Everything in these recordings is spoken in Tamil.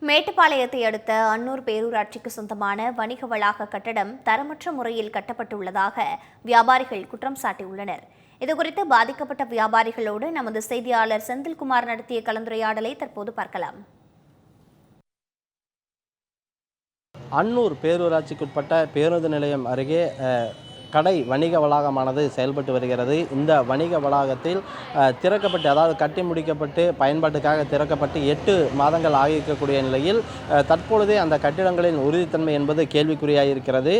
மேட்டுப்பாளையத்தை அடுத்த அன்னூர் பேரூராட்சிக்கு சொந்தமான வணிக வளாக கட்டடம் தரமற்ற முறையில் கட்டப்பட்டுள்ளதாக வியாபாரிகள் குற்றம் சாட்டியுள்ளனர். இதுகுறித்து பாதிக்கப்பட்ட வியாபாரிகளோடு நமது செய்தியாளர் செந்தில்குமார் நடத்திய கலந்துரையாடலை தற்போது பார்க்கலாம். அன்னூர் பேரூராட்சிக்குட்பட்ட பேருந்து நிலையம் அருகே கடை வணிக வளாகமானது செயல்பட்டு வருகிறது. இந்த வணிக வளாகத்தில் திறக்கப்பட்டு, அதாவது கட்டி முடிக்கப்பட்டு பயன்பாட்டுக்காக திறக்கப்பட்டு 8 மாதங்கள் ஆகியிருக்கக்கூடிய நிலையில் தற்பொழுதே அந்த கட்டிடங்களின் உறுதித்தன்மை என்பது கேள்விக்குறியாயிருக்கிறது.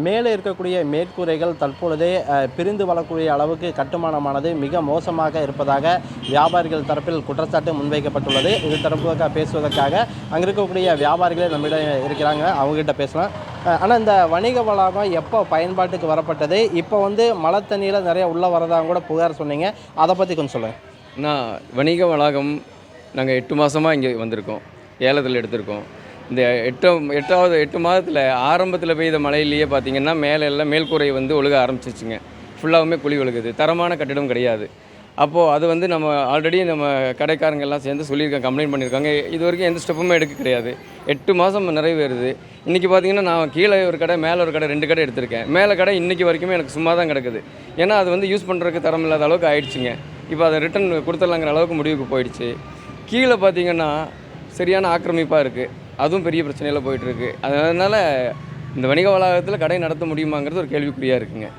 மேலே இருக்கக்கூடிய மேற்கூரைகள் தற்பொழுதே பிரிந்து வரக்கூடிய அளவுக்கு கட்டுமானமானது மிக மோசமாக இருப்பதாக வியாபாரிகள் தரப்பில் குற்றச்சாட்டு முன்வைக்கப்பட்டுள்ளது. இது தரப்புக்காக பேசுவதற்காக அங்கே இருக்கக்கூடிய வியாபாரிகளே நம்மிடம் இருக்கிறாங்க, அவங்ககிட்ட பேசலாம். ஆனால் இந்த வணிக வளாகம் எப்போ பயன்பாட்டுக்கு வரப்பட்டது, இப்போ மழை தண்ணியில் நிறைய உள்ளே வரதாக கூட புகார் சொன்னீங்க, அதை பற்றி கொஞ்சம் சொல்லுங்கள். நான் வணிக வளாகம் நாங்கள் 8 மாதமாக இங்கே வந்திருக்கோம், ஏலத்தில் எடுத்திருக்கோம். இந்த 8 மாதத்தில் ஆரம்பத்தில் பெய்த மழையிலேயே பார்த்திங்கன்னா மேலே எல்லாம் மேல்கூரை ஒழுக ஆரம்பிச்சிச்சுங்க. ஃபுல்லாகவுமே குழி ஒழுகுது, தரமான கட்டிடம் கிடையாது. அப்போது அது நம்ம ஆல்ரெடி நம்ம கடைக்காரங்க எல்லாம் சேர்ந்து சொல்லியிருக்காங்க, கம்ப்ளைண்ட் பண்ணியிருக்காங்க. இது வரைக்கும் எந்த ஸ்டெப்புமே எடுக்க கிடையாது. 8 மாதம் நிறைவேறுது. இன்றைக்கி பார்த்திங்கன்னா நான் கீழே ஒரு கடை, மேலே ஒரு கடை, 2 கடை எடுத்திருக்கேன். மேலே கடை இன்றைக்கி வரைக்குமே எனக்கு சும்மா தான் கிடக்குது. ஏன்னா அது யூஸ் பண்ணுறதுக்கு தரம் இல்லாத அளவுக்கு ஆயிடுச்சுங்க. இப்போ அதை ரிட்டன் கொடுத்துடலாங்கிற அளவுக்கு முடிவுக்கு போயிடுச்சு. கீழே பார்த்திங்கன்னா சரியான ஆக்கிரமிப்பாக இருக்குது, அதுவும் பெரிய பிரச்சனையில் போயிட்டுருக்கு. அதனால் இந்த வணிக வளாகத்தில் கடை நடத்த முடியுமாங்கிறது ஒரு கேள்விக்குறியாக இருக்குங்க.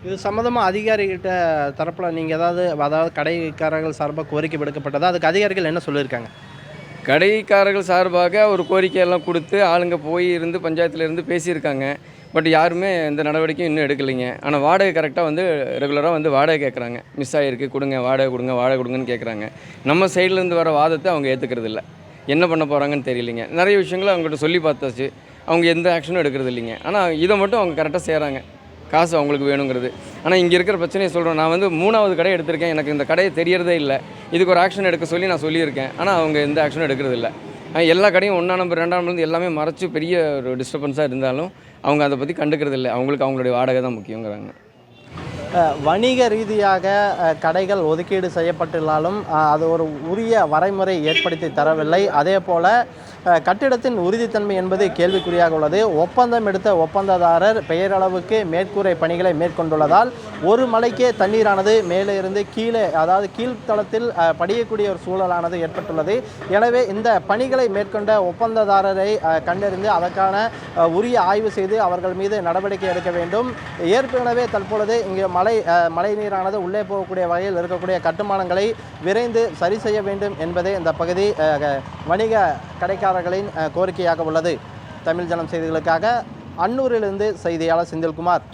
இது சம்மந்தமாக அதிகாரிகிட்ட தரப்பில் நீங்கள் அதாவது கடைக்காரர்கள் சார்பாக கோரிக்கை விடுக்கப்பட்டதா, அதுக்கு அதிகாரிகள் என்ன சொல்லியிருக்காங்க? கடைக்காரர்கள் சார்பாக ஒரு கோரிக்கையெல்லாம் கொடுத்து ஆளுங்க போய் இருந்து பஞ்சாயத்தில் இருந்து பேசியிருக்காங்க. பட் யாருமே எந்த நடவடிக்கையும் இன்னும் எடுக்கலைங்க. ஆனால் வாடகை கரெக்டாக ரெகுலராக வாடகை கேட்குறாங்க. மிஸ் ஆகிருக்கு, கொடுங்க வாடகை கொடுங்கன்னு கேட்குறாங்க. நம்ம சைட்லேருந்து வர வாதத்தை அவங்க ஏற்றுக்கிறது இல்லை. என்ன பண்ண போகிறாங்கன்னு தெரியலைங்க. நிறைய விஷயங்களை அவங்ககிட்ட சொல்லி பார்த்தாச்சு, அவங்க எந்த ஆக்ஷனும் எடுக்கிறது இல்லைங்க. ஆனால் இதை மட்டும் அவங்க கரெக்டாக செய்கிறாங்க, காசு அவங்களுக்கு வேணுங்கிறது. ஆனால் இங்கே இருக்கிற பிரச்சனையை சொல்கிறோம். நான் 3வது கடை எடுத்திருக்கேன், எனக்கு இந்த கடையை தெரியறதே இல்லை. இதுக்கு ஒரு ஆக்ஷன் எடுக்க சொல்லி நான் சொல்லியிருக்கேன், ஆனால் அவங்க எந்த ஆக்ஷனும் எடுக்கிறது இல்லை. எல்லா கடையும் 1ஆம் நம்பர் 2ஆம் நம்பர் எல்லாமே மறைச்சி பெரிய ஒரு டிஸ்டர்பன்ஸாக இருந்தாலும் அவங்க அதை பற்றி கண்டுக்கிறது இல்லை. அவங்களுக்கு அவங்களுடைய வாடகை தான் முக்கியங்கிறாங்க. வணிக ரீதியாக கடைகள் ஒதுக்கீடு செய்யப்பட்டுள்ளாலும் அது ஒரு உரிய வரைமுறை ஏற்படுத்தி தரவில்லை. அதே போல் கட்டிடத்தின் உறுதித்தன்மை என்பது கேள்விக்குறியாக உள்ளது. ஒப்பந்தம் எடுத்த ஒப்பந்ததாரர் பெயரளவுக்கு மேற்கூரை பணிகளை மேற்கொண்டுள்ளதால் ஒரு மலைக்கே தண்ணீரானது மேலே இருந்து கீழே, அதாவது கீழ்த்தளத்தில் படியக்கூடிய ஒரு சூழலானது ஏற்பட்டுள்ளது. எனவே இந்த பணிகளை மேற்கொண்ட ஒப்பந்ததாரரை கண்டறிந்து அதற்கான உரிய ஆய்வு செய்து அவர்கள் மீது நடவடிக்கை எடுக்க வேண்டும். ஏற்கனவே தற்பொழுது இங்கே மழை நீரானது உள்ளே போகக்கூடிய வகையில் இருக்கக்கூடிய கட்டுமானங்களை விரைந்து சரி செய்ய வேண்டும் என்பதே இந்த பகுதி வணிக கடைக்காரர்களின் கோரிக்கையாக உள்ளது. தமிழ் ஜனம் செய்திகளுக்காக அன்னூரிலிருந்து செய்தியாளர் செந்தில்குமார்.